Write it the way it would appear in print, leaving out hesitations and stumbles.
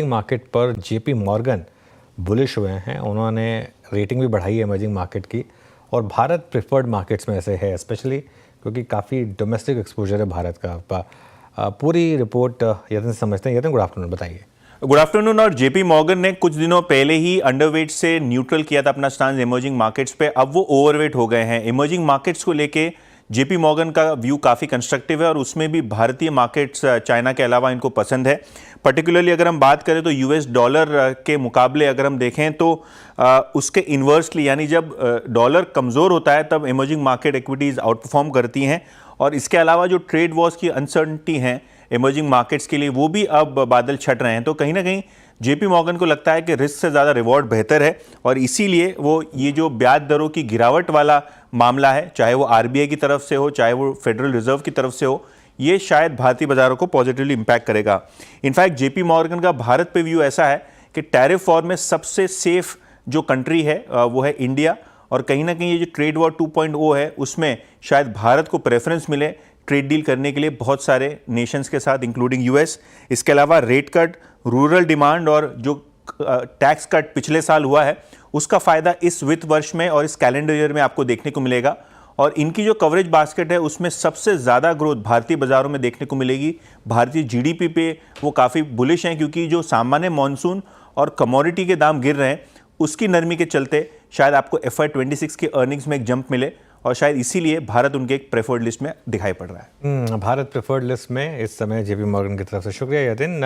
Emerging market पर JP Morgan bullish हुए हैं। उन्होंने रेटिंग भी बढ़ाई है इमर्जिंग मार्केट की और भारत प्रेफर्ड मार्केट्स में से है, स्पेशली क्योंकि काफ़ी डोमेस्टिक एक्सपोजर है भारत का। पूरी रिपोर्ट यतन से समझते हैं। यतन, गुड आफ्टरनून, बताइए। Good afternoon. और जेपी मॉर्गन ने कुछ दिनों पहले ही अंडरवेट से न्यूट्रल किया था अपना स्टांस इमर्जिंग मार्केट्स पे, अब वो ओवरवेट हो गए हैं। इमर्जिंग मार्केट्स को लेके जेपी मॉर्गन का व्यू काफ़ी कंस्ट्रक्टिव है और उसमें भी भारतीय मार्केट्स चाइना के अलावा इनको पसंद है। पर्टिकुलरली अगर हम बात करें तो यूएस डॉलर के मुकाबले अगर हम देखें तो उसके इन्वर्सली, यानी जब डॉलर कमज़ोर होता है तब emerging market equities out perform करती हैं। और इसके अलावा जो ट्रेड वॉर्स की अनसर्टनिटी हैं इमर्जिंग मार्केट्स के लिए, वो भी अब बादल छट रहे हैं। तो कहीं ना कहीं जेपी मॉर्गन को लगता है कि रिस्क से ज़्यादा रिवॉर्ड बेहतर है और इसीलिए वो ये जो ब्याज दरों की गिरावट वाला मामला है, चाहे वो आरबीआई की तरफ से हो चाहे वो फेडरल रिजर्व की तरफ से हो, ये शायद भारतीय बाजारों को पॉजिटिवली इंपैक्ट करेगा। इनफैक्ट जेपी मॉर्गन का भारत पे व्यू ऐसा है कि टैरिफ वॉर में सबसे सेफ जो कंट्री है वो है इंडिया, और कहीं ना कहीं ये जो ट्रेड वॉर 2.0 है उसमें शायद भारत को प्रेफरेंस मिले ट्रेड डील करने के लिए बहुत सारे नेशंस के साथ, इंक्लूडिंग यूएस। इसके अलावा रेट कट, रूरल डिमांड और जो टैक्स कट पिछले साल हुआ है उसका फायदा इस वित्त वर्ष में और इस कैलेंडर ईयर में आपको देखने को मिलेगा। और इनकी जो कवरेज बास्केट है उसमें सबसे ज़्यादा ग्रोथ भारतीय बाजारों में देखने को मिलेगी। भारतीय जीडीपी पे वो काफ़ी बुलिश हैं क्योंकि जो सामान्य मॉनसून और कमोडिटी के दाम गिर रहे हैं उसकी नरमी के चलते शायद आपको FY26 के अर्निंग्स में एक जंप मिले और शायद इसीलिए भारत उनके एक प्रेफर्ड लिस्ट में दिखाई पड़ रहा है। भारत प्रेफर्ड लिस्ट में इस समय जेपी मॉर्गन की तरफ से। शुक्रिया यतिन।